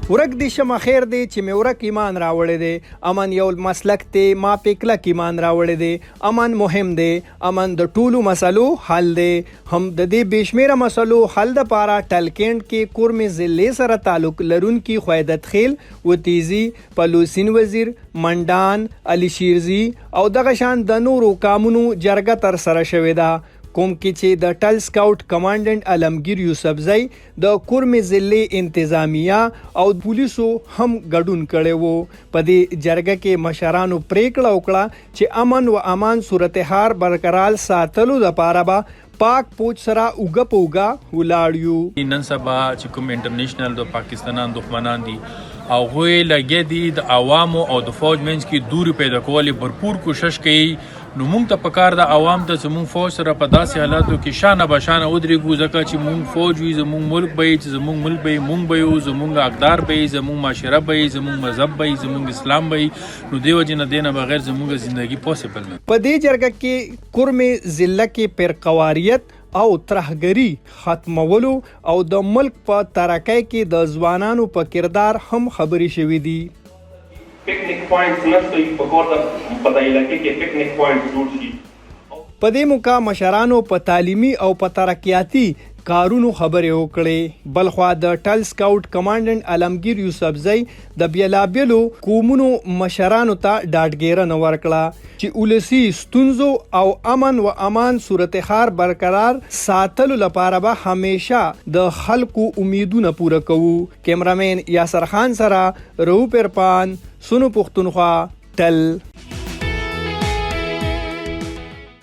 ورک دی شمه خیر دی چې مې ورک ایمان راوړی دی. امن یو مسلک دی ما پې کلک ایمان راوړی دی. امن مهم دی. امن د ټولو مسلو حل دی. هم د دې بېشمېره مسلو حل دپاره ټلکینډ کې کورمې ضلعې سره تعلق لرونکي خویدت خیل وتیزي پلوسین وزیر منډان علي شیرزي او دغه شان د نورو کامونو جرګه ترسره شوې ده. کوم کې چې د ټل سکاوټ کمانډنټ علمگیر یوسفزئی د کورمې ضلعې انتظامیه او پولیسو هم ګډون کړی وو. په دې جرګه کې مشرانو پریکړه وکړه چې امن و امان صورتحال برقرار ساتلو لپاره به پاک پوچ سره اوګه په اوګه ولاړ یو. نن سبا چې کوم انټرنیشنل د پاکستانان دښمنان دي او هغوی لګیا دي د عوامو او د فوج منځ کې دوری پیدا کولو بھرپور کوشش کوي. نو موږ ته پکار د عوام ته زموږ فوج سره په داسې حالاتو کې شانه بشانه ودرېږو ځکه چې موږ فوج وي زموږ ملک به چې زموږ ملک به موږ به یو زموږ اقدار به زموږ معاشره به زموږ مذهب به زموږ اسلام به نو دې وجې نه دی نه بغیر زموږ زندگی پاسبل نه. په دې جرګه کې کورمې ضلع کې پرقواریت او ترهګري ختمولو او د ملک په ترقۍ کې د ځوانانو په کردار هم خبرې شوې دي. پکنیک پوینټس نشته په کور د په علاقې کې پکنیک پوینټس جوړ شي. په دې موقع مشرانو په تعلیمي او په ترقیاتي کارونو خبرې وکړې. بلخوا د ټل سکاوټ کمانډنټ علمگیر یوسفزئی د بیلابیلو قومونو مشرانو ته ډاډګیرنه ورکړه چې ولسي ستونزو او امن و امان صورتحال برقرار ساتلو لپاره به همیشه د خلکو امیدونه پوره کوو. کیمرامین یاسر خان سره رو پرپان سونو پختونخوا ټل.